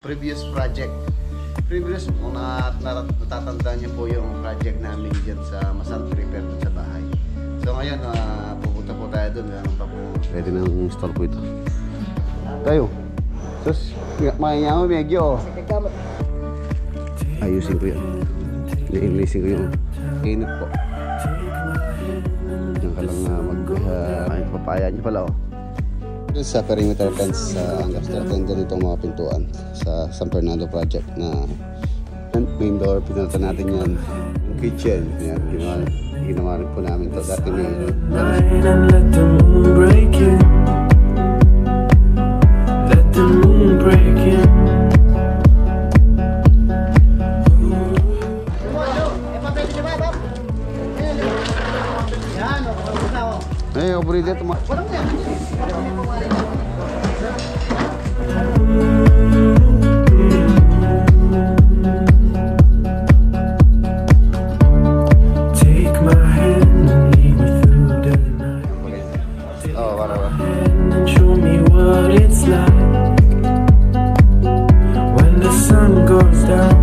Previous project. Kung natatandaan niyo po yung project namin dyan sa Masanto Repair dun sa bahay. So ngayon, pupunta po tayo dun. Pwede nang install po ito. Tayo. Sus, makanya mo medyo. Ayusin ko yun. Iniinisin ko yung init po. Diyan ka lang magpapaya niyo pala oh. Sa perimeter fence sa Angastro, ganito mga pintuan sa San Fernando project na main door, pinalitan natin yan. Yung kitchen, yan, ginawa rin po namin ito. Dati may operate ito ma. Take my hand and lead me through the night. Oh, whatever. And show me what it's like when the sun goes down.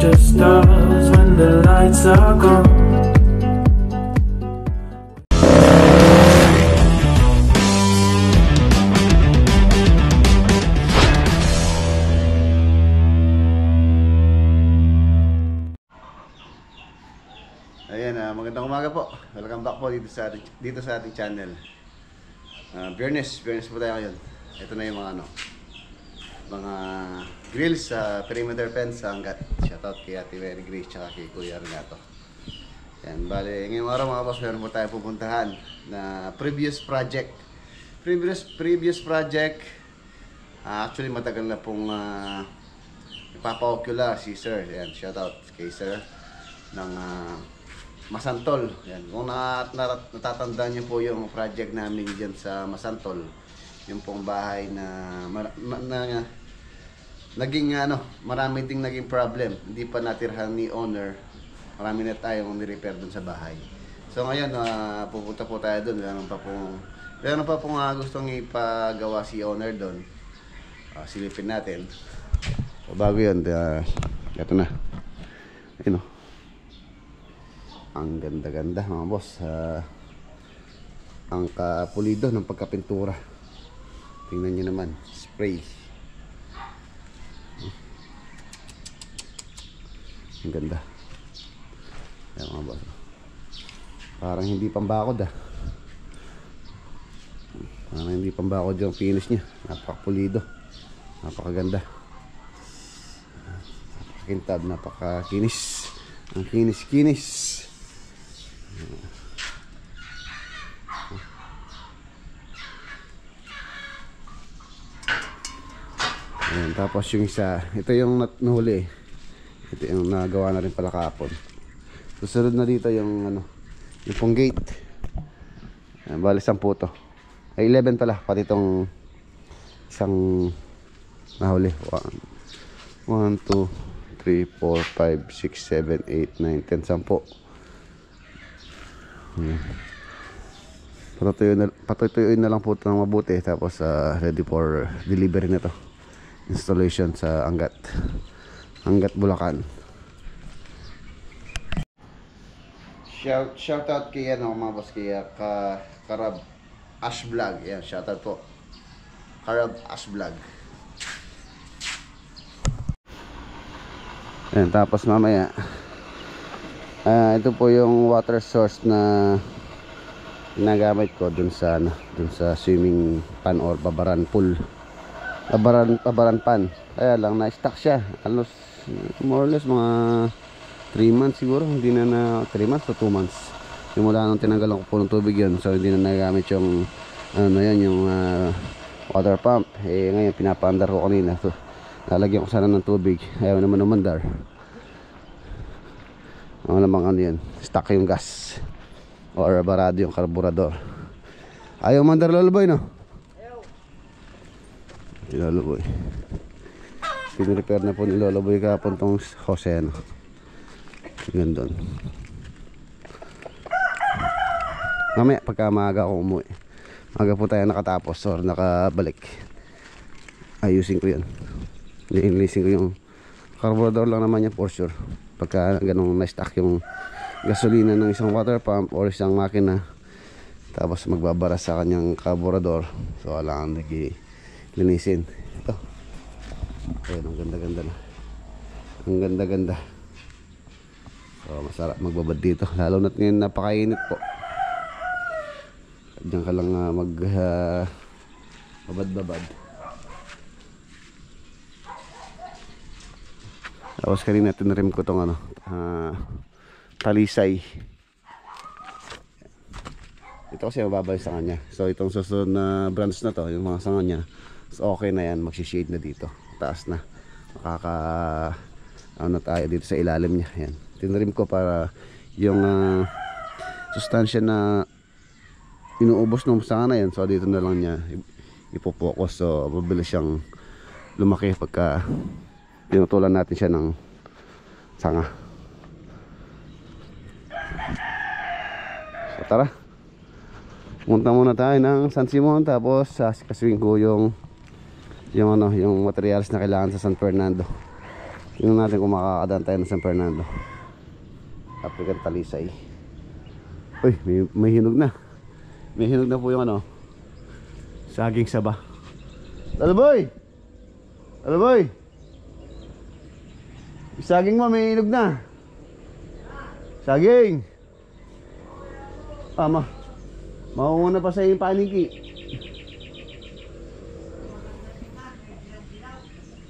Stars when the lights are gone. Ayan, magandang umaga po. Welcome back po dito sa ating channel. Biyernes po tayo ngayon. Ito na yung mga grills sa perimeter fence sa Angat. Shoutout kay Ate Mary Grace tsaka kay Kuya Renato. Yan, bale, ngayong araw mga boss, meron po tayo pupuntahan na previous project. Previous project, actually matagal na pong ipapa-ocular si Sir. Yan, shoutout kay Sir ng Masantol. Yan, kung natatandaan niyo po yung project namin dyan sa Masantol, yung pong bahay na naging marami ding naging problem. Hindi pa natirhan ni owner. Marami na tayong ni-repair dun sa bahay. So ngayon, pupunta po tayo dun. Meron pa pong gustong ipagawa si owner dun. Silipin natin. So bago yun, ito na. Ayun o. Ang ganda-ganda mga boss. Ang kapulido ng pagkapintura. Tingnan nyo naman. Spray. Ang ganda. Ayan mga boss. Parang hindi pambakod Parang hindi pambakod yung finish niya. Napakapulido. Napakaganda. Napakakintab. Napakakinis. Ang kinis-kinis. Ayan, tapos yung isa. Ito yung nahuli. Ito yung nagawa na rin pala kahapon. Susunod na dito yung yung pong gate. Bali 10 to. Ay 11 pala pati itong isang nahuli. 1, 2, 3, 4, 5, 6, 7, 8, 9, 10, 10. Patutuyuin na lang po ito ng mabuti. Tapos ready for delivery na to. Installation sa Angat Bulacan. Shout out kay mga boss, kay Karab Ash Vlog. Yan, shout out po. Karab Ash Vlog. Yan, tapos mamaya ito po yung water source na ginagamit ko dun sa swimming pan or babaran pool. Babaran pan. Kaya lang na-stock siya. Alos more or less mga 3 months siguro. Hindi na 3 months o 2 months. Simula nung tinanggalan ko po ng tubig yun. So hindi na nagamit yung yung water pump. Ngayon pinapaandar ko kanina. So lalagyan ko sana ng tubig. Ayaw naman umandar. Namang yan. Stock yung gas. Or barado yung karburador. Ayaw umandar lalaboy no? Loloboy. Pinrepair na po ni Loloboy kahapon tong Jose Gandun. Mamaya pagka maaga ako umuwi. Maaga po tayo nakatapos or nakabalik. Ayusin ko yan. Linisin ko yung carburetor lang naman yan for sure. Pagka ganong na-stack yung gasolina ng isang water pump or isang makina, tapos magbabara sa kanyang carburetor, so kailangan linisin. Ito. Ayun, ang ganda-ganda na. Ang ganda-ganda. So masarap magbabad dito. Lalo na't ngayon napakainit po. Diyan ka lang babad-babad. Tapos kanina tinrim ko tong talisay. Ito kasi mababa yung sanga niya. So itong susunod na branch na to, yung mga sanga niya, so okay na yan, magsi-shade na dito. Taas na. Ano tayo dito sa ilalim niya. Yan. Tinrim ko para yung sustansya na inuubos ng sanga na yan, so dito na lang niya ipopokus. So mabilis siyang lumaki pagka tinutulan natin siya ng sanga. So tara, punta muna tayo ng San Simon, tapos kaswing ko yung materials na kailangan sa San Fernando. Tingnan natin kung makakadaan tayo ng San Fernando. African talisay. Uy, may hinog na. May hinog na po yung saging saba. Alaboy! Alaboy! Saging mo, may hinog na. Saging! Mauna pa sa yung paniki.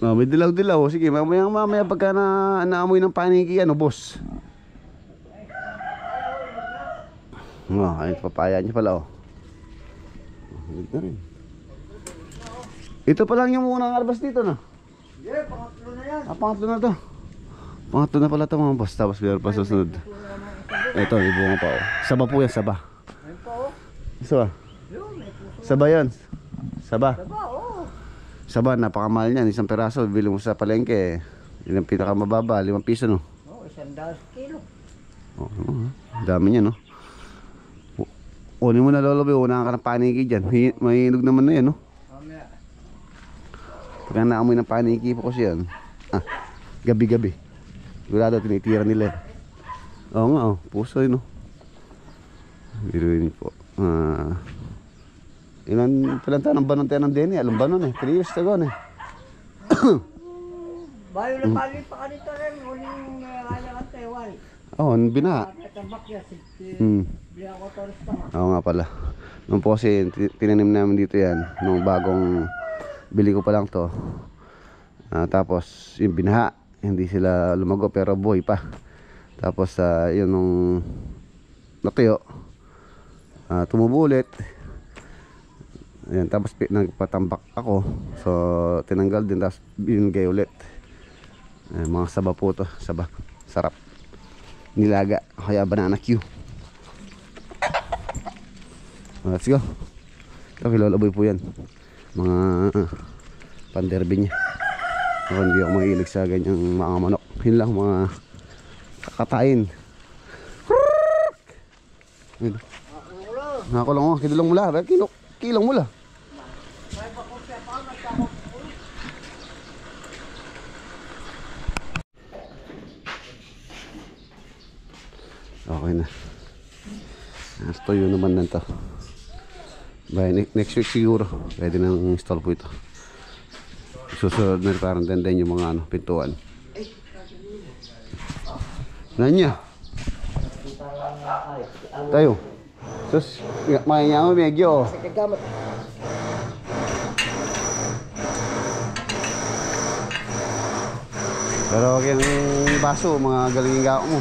May dilaw-dilaw. Sige, mamaya pagka naamoy ng paniki, boss. Ay, papaya niya pala, Hilig na rin. Ito pa lang yung unang arbas dito, no? Yeah, pangatlo na yan. Pangatlo na to. Pangatlo na pala ito, mga boss. Tapos meron pa susunod. Ito, may bunga pa, Saba po yan, saba. Ayun pa, Saba. Saba yan. Saba. Saba, Saba, napakamahal niyan. Isang peraso, bili mo sa palengke. Yun ang pinakamababa, 5 piso, no? $100 kilo. Dami niya, no? Unin mo na, Lolo, unahan ka ng paniki dyan. May hinog naman na yan, no? Pagka naamoy ng paniki po kasi yan. Gabi-gabi. Sigurado tinitira nila. Oo nga, puso yun, no? Biruin po. Ilan tayo ng banon tayo ng Denny? Alam banon 3 years ago, Bayo na pali pa kanito rin. Uling alakan Taiwan. Binaha. Katambak yan. Biya ko tourist pa. Oo nga pala. Nung po kasi tinanim namin dito yan. Nung bagong bili ko pa lang to. Tapos yung binaha. Hindi sila lumago pero buhay pa. Tapos yun nung natuyo. Tumubo ulit. Ayan, tapos nagpatambak ako. So tinanggal din. Tapos binigay ulit. Mga saba po to. Saba. Sarap. Nilaga. Kaya banana Q. Let's go. Ito kilalaboy po yan. Mga panderby niya. Ako hindi ako mahilig sa ganyang mga manok. Yun lang mga kakatain. Nakakulong mo. Kilong mula. Kilong mula. Okay na. Tuyo naman na ito. By next week siguro pwede nang install po ito. Susunod na parang dandan yung mga pintuan. Nanya tayo sus makanya mo medyo pero yung baso mga galingin gao mo.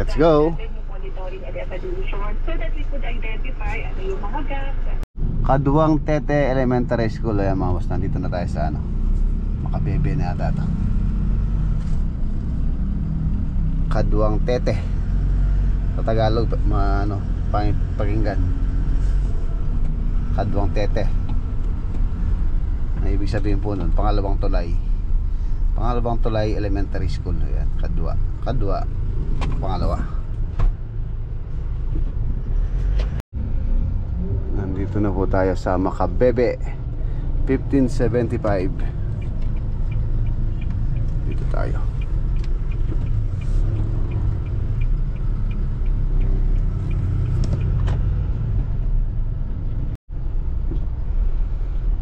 Let's go. Kaduang Tete Elementary School. Ayan mga boss, nandito na tayo sa Makabebe na yata ito. Kaduang Tete. Sa Tagalog, pakinggan. Kaduang Tete. Ang ibig sabihin po nun, pangalawang tulay elementary school. Ayan, Kadwa pangalawa. Nandito na po tayo sa Makabebe 1575. Dito tayo.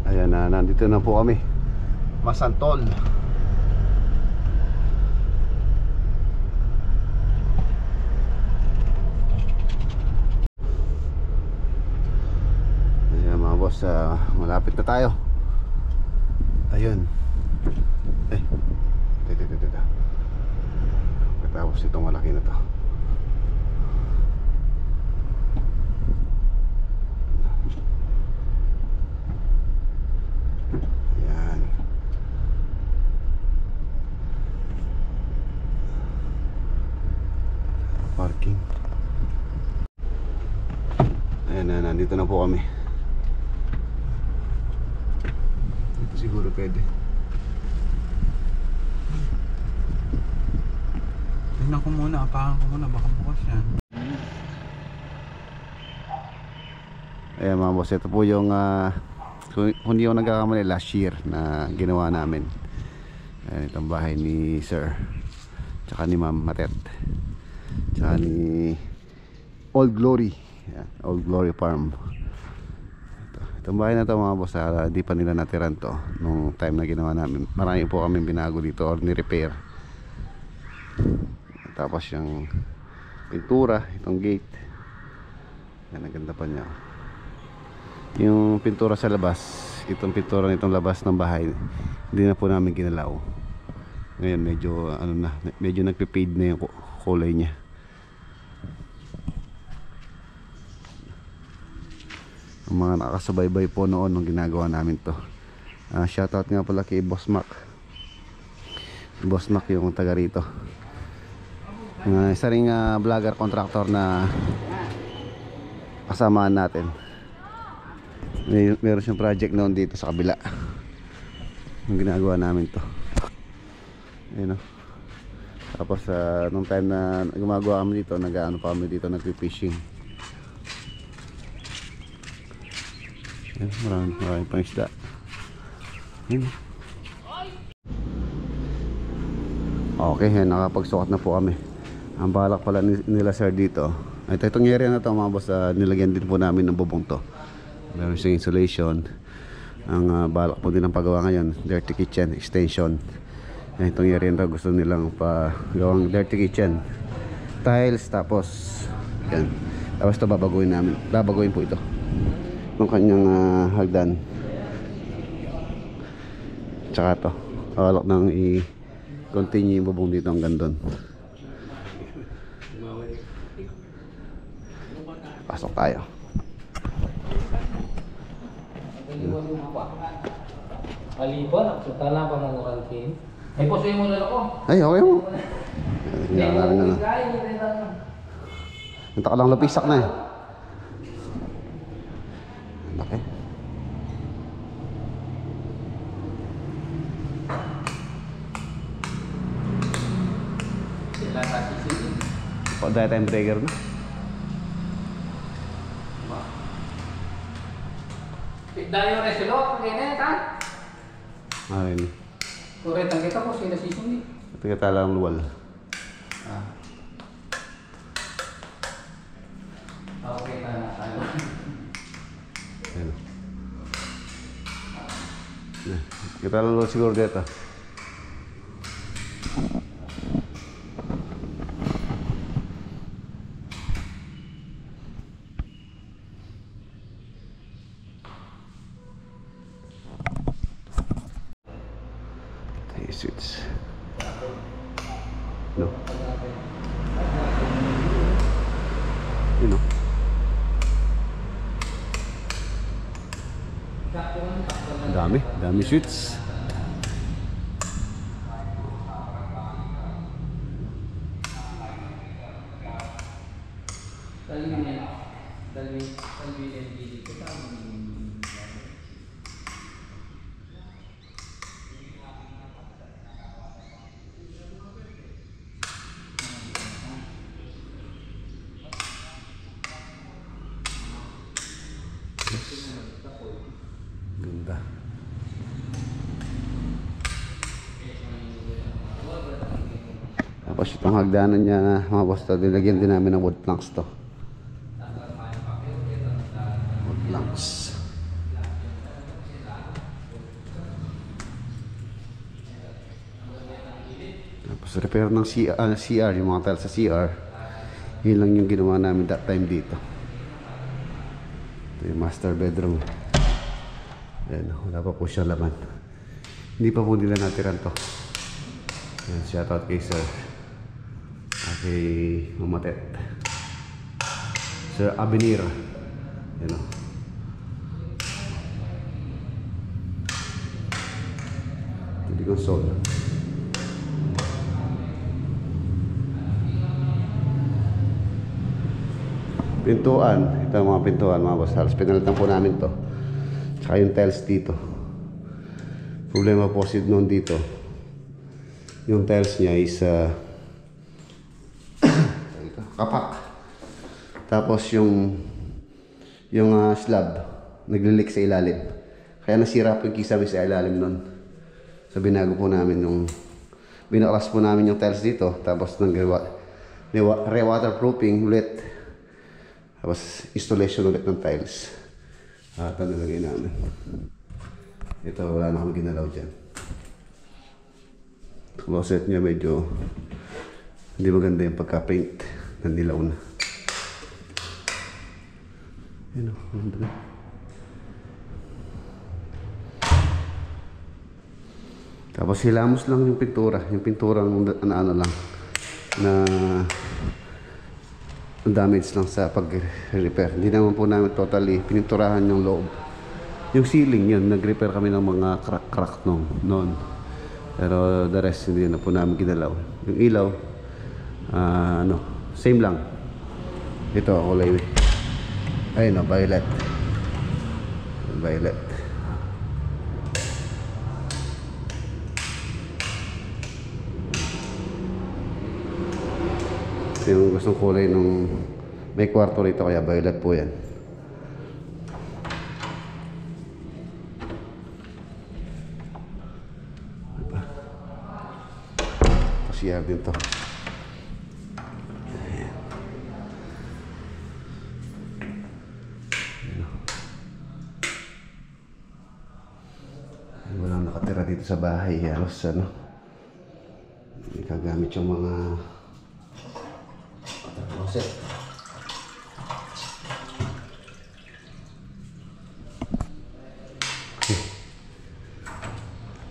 Ayan na, nandito na po kami. Masantol. Ayan mga boss, malapit na tayo. Ayun. Teka. Tapos itong malaki na to. Ayan. Parking. Ayan na, nandito na po kami. Dito siguro pwede. Tingnan ko muna, apakan ko muna, baka bukas yan. Ayan mga boss, ito po yung kung hindi ako nagkakamali last year na ginawa namin. Ayan, itong bahay ni Sir, tsaka ni Ma'am Matet, tsaka ni Old Glory. Ayan, Old Glory Farm. Itong bahay na to mga boss, di pa nila natiran to nung time na ginawa namin. Marami po kami binago dito or ni-repair. Tapos yung pintura, itong gate. Yan, ang ganda pa niya. Yung pintura sa labas, itong pintura nitong labas ng bahay, hindi na po namin ginalaw. Ngayon medyo medyo nagpe-fade na yung kulay niya. Ang mga nakakasubaybay po noon nung ginagawa namin to. Shoutout nga pala kay Boss Mac. Boss Mac yung taga rito. Isa ring vlogger contractor na kasamaan natin. Meron siyang project noon dito sa kabila. Yung ginagawa namin to. Ayun o. Tapos nung time na gumagawa kami dito, nag-ano pa kami dito, nagpi-fishing. Ayun, maraming pang isda. Ayun. Okay, nakapagsukat na po kami. Ang balak pala nila sir dito, itong area na to mga boss, nilagyan din po namin ng bubong to. Meron siyang insulation. Ang balak po din ng paggawa ngayon, dirty kitchen extension. Itong area na to, gusto nilang gawang dirty kitchen tiles. Tapos yan, tapos ito babaguhin po ito ng kanyang hagdan. Tsaka to, balak nang i-continue yung bubong dito hanggang doon. Pasok tayo. Alipon, aksuta lang pa mangurantin. Ay, pusoy mo lang ako. Ay, okay mo. Nanta ka lang lapisak na eh. Okay. Sila sa sisig. Dahil time breaker na. Dayo na silo, kaya kan? Ayun. Kuretang kita po sila sisig. Ito kita lang luwal. Okay na tayo. Ayun. Kita lang luwal siguro dito. Switch. No. You know. Dami switch. Ganda. Tapos itong hagdanan niya mga boss to, dinagyan din namin ng wood planks to. Wood planks. Tapos repair ng CR, yung mga tiles sa CR. Yun lang yung ginawa namin that time dito. Ito yung master bedroom. Ayan, wala pa po siya laman. Hindi pa po nila natiran to. Ayan, shoutout kay Sir. Kay Mamatet. Sir Abenir. Ayan o. Hindi kong sol. Pintuan. Ito ang mga pintuan mga boss. Halos pinalitan po namin to. Tsaka yung tiles dito. Problema po kasi noon dito. Yung tiles niya is kapak. Tapos yung slab naglilik sa ilalim. Kaya nasira po yung kisame sa ilalim noon. So binago po namin yung binaklas po namin yung tiles dito. Tapos re-waterproofing ulit. Tapos installation ulit ng tiles. Ito nalagay namin. Ito wala na kami ginalaw dyan. Closet niya medyo hindi maganda yung pagka-paint. Nandilaw na. Yan o. Tapos hilamos lang yung pintura. Yung pintura ano lang na damage lang sa pag-repair. Hindi naman po namin totally pininturahan yung loob. Yung ceiling yun, nag-repair kami ng mga crack noon. Pero the rest hindi na po namin ginalaw. Yung ilaw, same lang. Ito, kulay. Ayun o, violet. Violet. Ito yung gustong kulay nung may kwarto rito, kaya violet po yan. CR din to. Walang nakatira dito sa bahay. Halos hindi kagamit yung mga closet.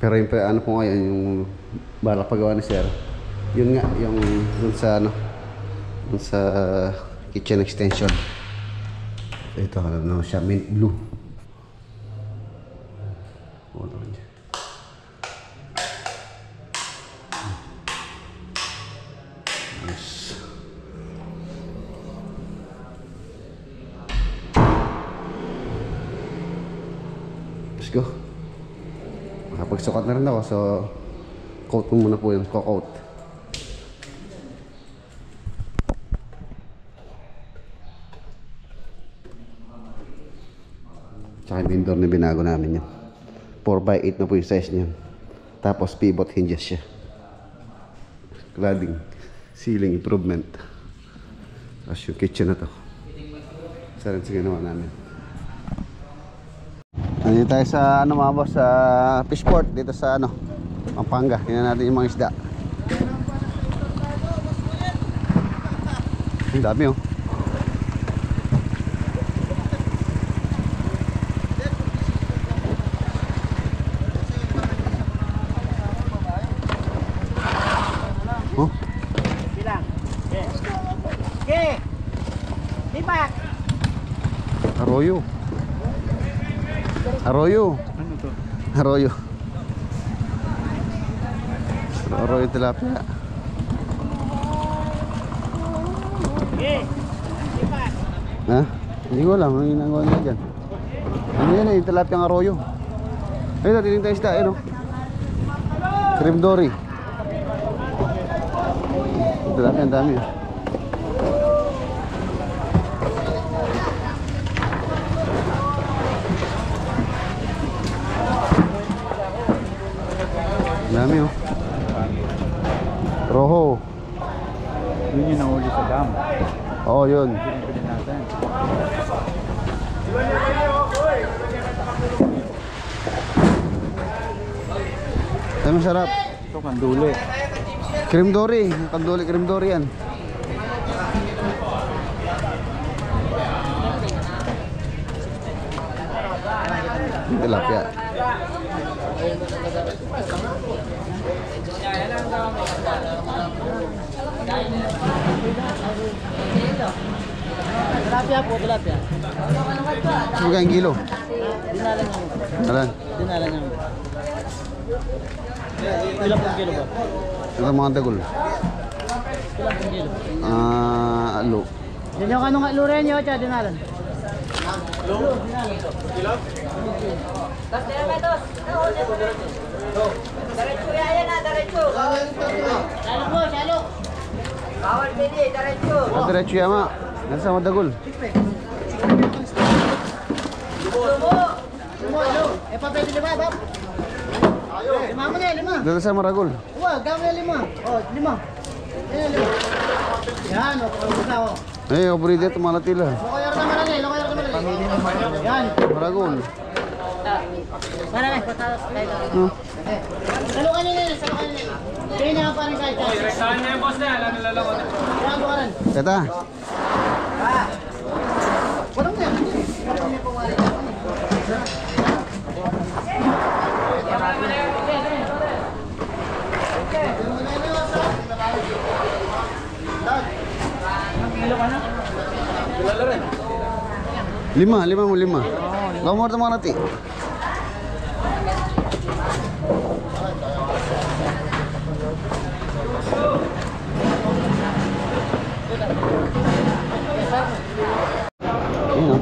Pero yung ano po ngayon, yung balak pagawa ni Sir, yun nga, yung dun sa dun sa kitchen extension. Ito, ano siya, mint blue. Yes. Let's go. Makapagsukat na rin ako, so coat mo muna po yung coat. Tsaka yung indoor na binago namin yun. 4x8 na po yung size niyan. Tapos pivot hinges siya. Cladding, ceiling improvement. Tapos yung kitchen na to. Isa rin sa ginawa namin. Nandito tayo sa mga boss, sa fishport dito sa Pampanga. Tingnan natin yung mga isda. Ang dami oh. Oh. Bilang. Okay. Lipat. Arroyo. Arroyo. Ano to? Arroyo. Arroyo tilapia. Okay. Lipat. Ha? Hindi ko alam, ano yung ginagawa nila dyan. Ano yan eh, tilapia ng arroyo. Ayun, tinig tayo isda, ayun o. Cream dory. Tilapia, ang dami. Ang dami o. Roho. Yun yung nahuli sa dam. Oo, yun. Pinipili natin. Ay, masarap. Ito, kanduli. Cream dory. Kanduli, cream dory yan. Tilapia. Tilapia po, tilapia. Magkano yung kilo? Dinalan niya. Alan? Dinalan niya. Ilang pong kilo ba? Ito mga dagol. Ilang pong kilo? Alo. Yan yung anong luren nyo, Cha, dinalan. Diretso yan na, diretso. Salo po, salo. Bawal pili, diretso. Diretso yama. Nasa mga dagol. Lumo, alo. Eh, pa pwede lima, Bob? Lima mo na, lima. Dito sa Maragol. Huwag, gawin na lima. Oh, lima. Ayan, lima. Yan, o, pagkakusa, o. Eh, obri dito mga latila. Lokoyor naman lang eh, lokoyor naman lang. Yan. Maragol. Para na, patalas tayo. Salo ka nila, salo ka nila. Kaya na pa rin kahit. Saan niya yung boss na, alam nila lang. Yan, bukaran. Teta. Walang yan. Walang yan pumari. Lima mo lima. Kau mau teman nanti. Ini.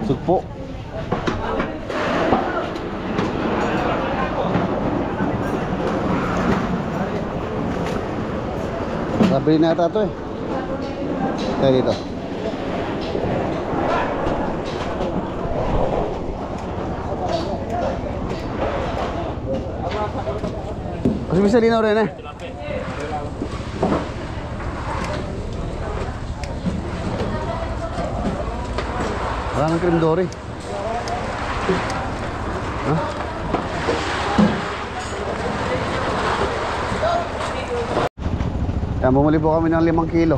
Sugpo. Sabi na ata to eh. Tayo dito. Kasi bisa linaw rin eh. Parang cream dory. Ha? Yan, bumuli po kami ng 5 kilo.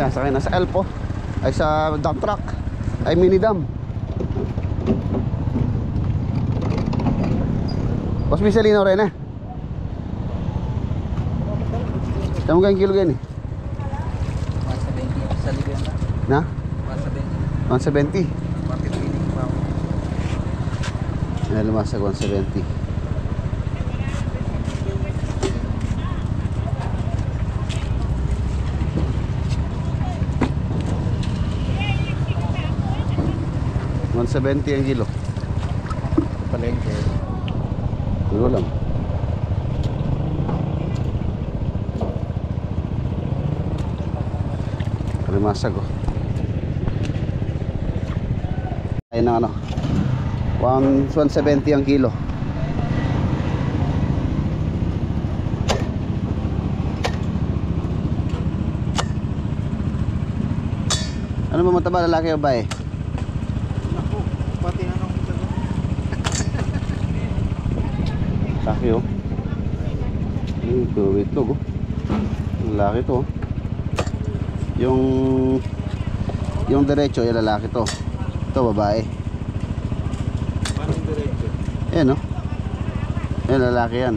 Sakay na sa Elpo. Ay sa dump truck. Ay mini dam. Boss, bisa linaw rin eh. Saan mo kayong kilo gan eh? 170 sa libyan Na? na. 170. 170. Bakit piling pa ako? Ay, lumasag 170. $170 ang kilo. Palengke. Hindi lang. Kalimasag oh. Ayun na ano. 170 ang kilo. Ano ba mataba, lalaki o bae? Pati anong sagot? Laki oh. Ito, itlog oh. Ang laki to oh. Yung diretso, yung lalaki to. Ito babae. Paano yung diretso? Ayan oh. Yung lalaki yan.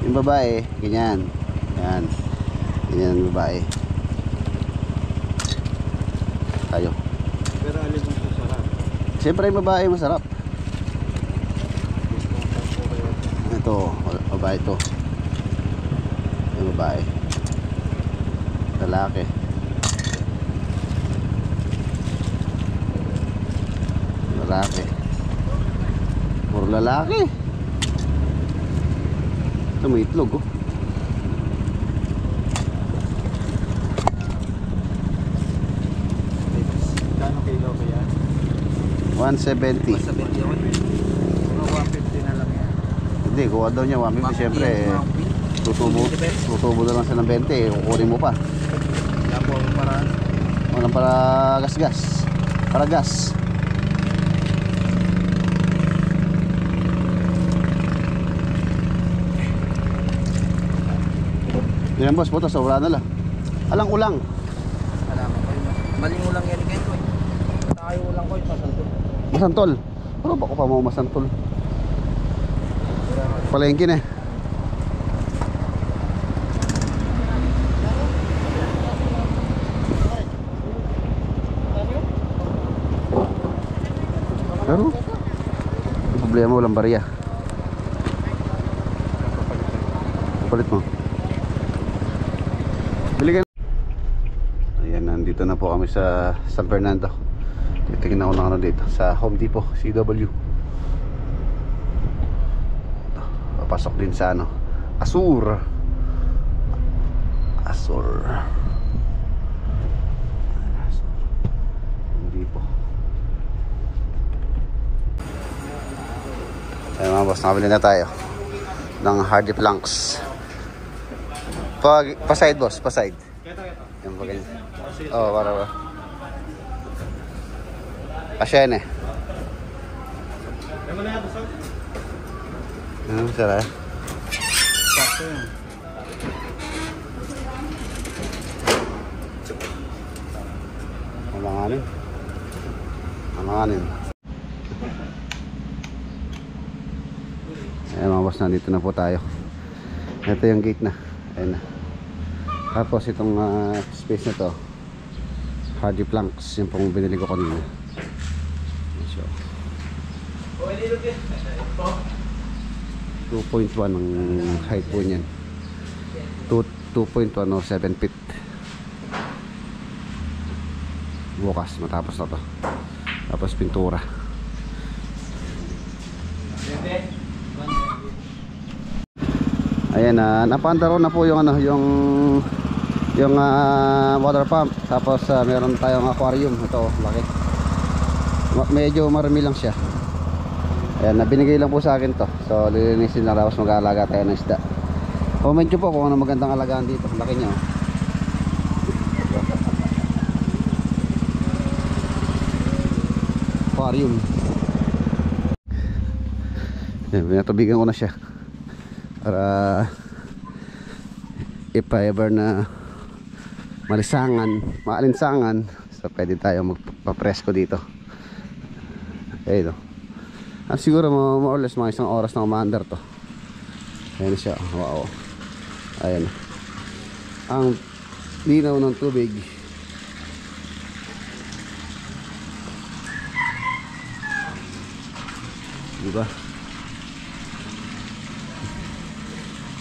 Yung babae, ganyan. Yan. Ganyan ang babae. Tayo. Pero alin mo sa sarap? Siyempre yung babae masarap. Ito, babae to. Yung babae. lalaki. Lalaki. Puro lalaki. Ito may itlog oh. Kano kilo kaya? 170. Sa 20 ako. Mga 150 na lang yan. Hindi, kuha daw niya 150. Siyempre, tutubo na lang siya ng 20. Kukunin mo pa. Wala po ang paraan. Walang para gas-gas. Para gas. Yan boss, butas, wala na lang. Alang-ulang. Alaman ko yun. Maling ulang yan again ko. Tayo ulang ko, masantol. Masantol. Pero bako pa mo masantol. Palengkin eh. Pero ang problema walang barya. Palit mo. Bili ka. Ayan, nandito na po kami sa San Fernando. Titingnan ko na ano dito sa Home Depot, CW. Papasok din sa ano, Asur. Home Depot. Ayan mga boss, nakabili na tayo ng hardy planks. Pa-side boss, pa-side. Yan pa ganyan. Oo, para ba. Asyan eh. Ano masara? Sakto yun. Alanganin. Alanganin. Ayan mga boss, nandito na po tayo. Ito yung gate na. Ayan na. Tapos itong space na to, hardy planks, yung pong binili ko kanina. So 2.1 ang height po niyan. 2.1 o 7 feet. Bukas matapos na to. Tapos pintura. Ayan, napaandar na po yung ano, yung water pump. Tapos meron tayong aquarium. Ito, laki. Medyo marami lang siya. Ayan, nabinigay lang po sa akin to. So lilinisin lang, tapos mag-aalaga tayo ng isda. Comment nyo po kung ano magandang alagaan dito. Laki niya. Aquarium. Ayan, pinatubigan ko na siya para if ever na maalinsangan, so pwede tayo magpapresko dito. Okay, no? Siguro more or less mga isang oras na umaandar to. Ayan siya. Wow. Ayan. Ang linaw ng tubig. Diba?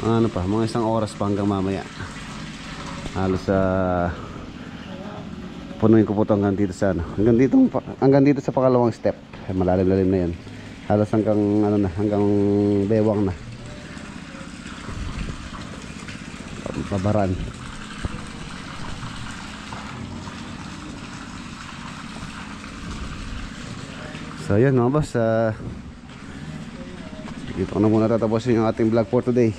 Ano pa, mga isang oras pa hanggang mamaya. Halos punuin ko po ito hanggang dito sa ano. Hanggang dito sa pangalawang step. Malalim-lalim na 'yan. Halos hanggang ano na, hanggang bewang na. Babaran. So yun mga boss, dito ko na muna tatapusin yung ating vlog for today.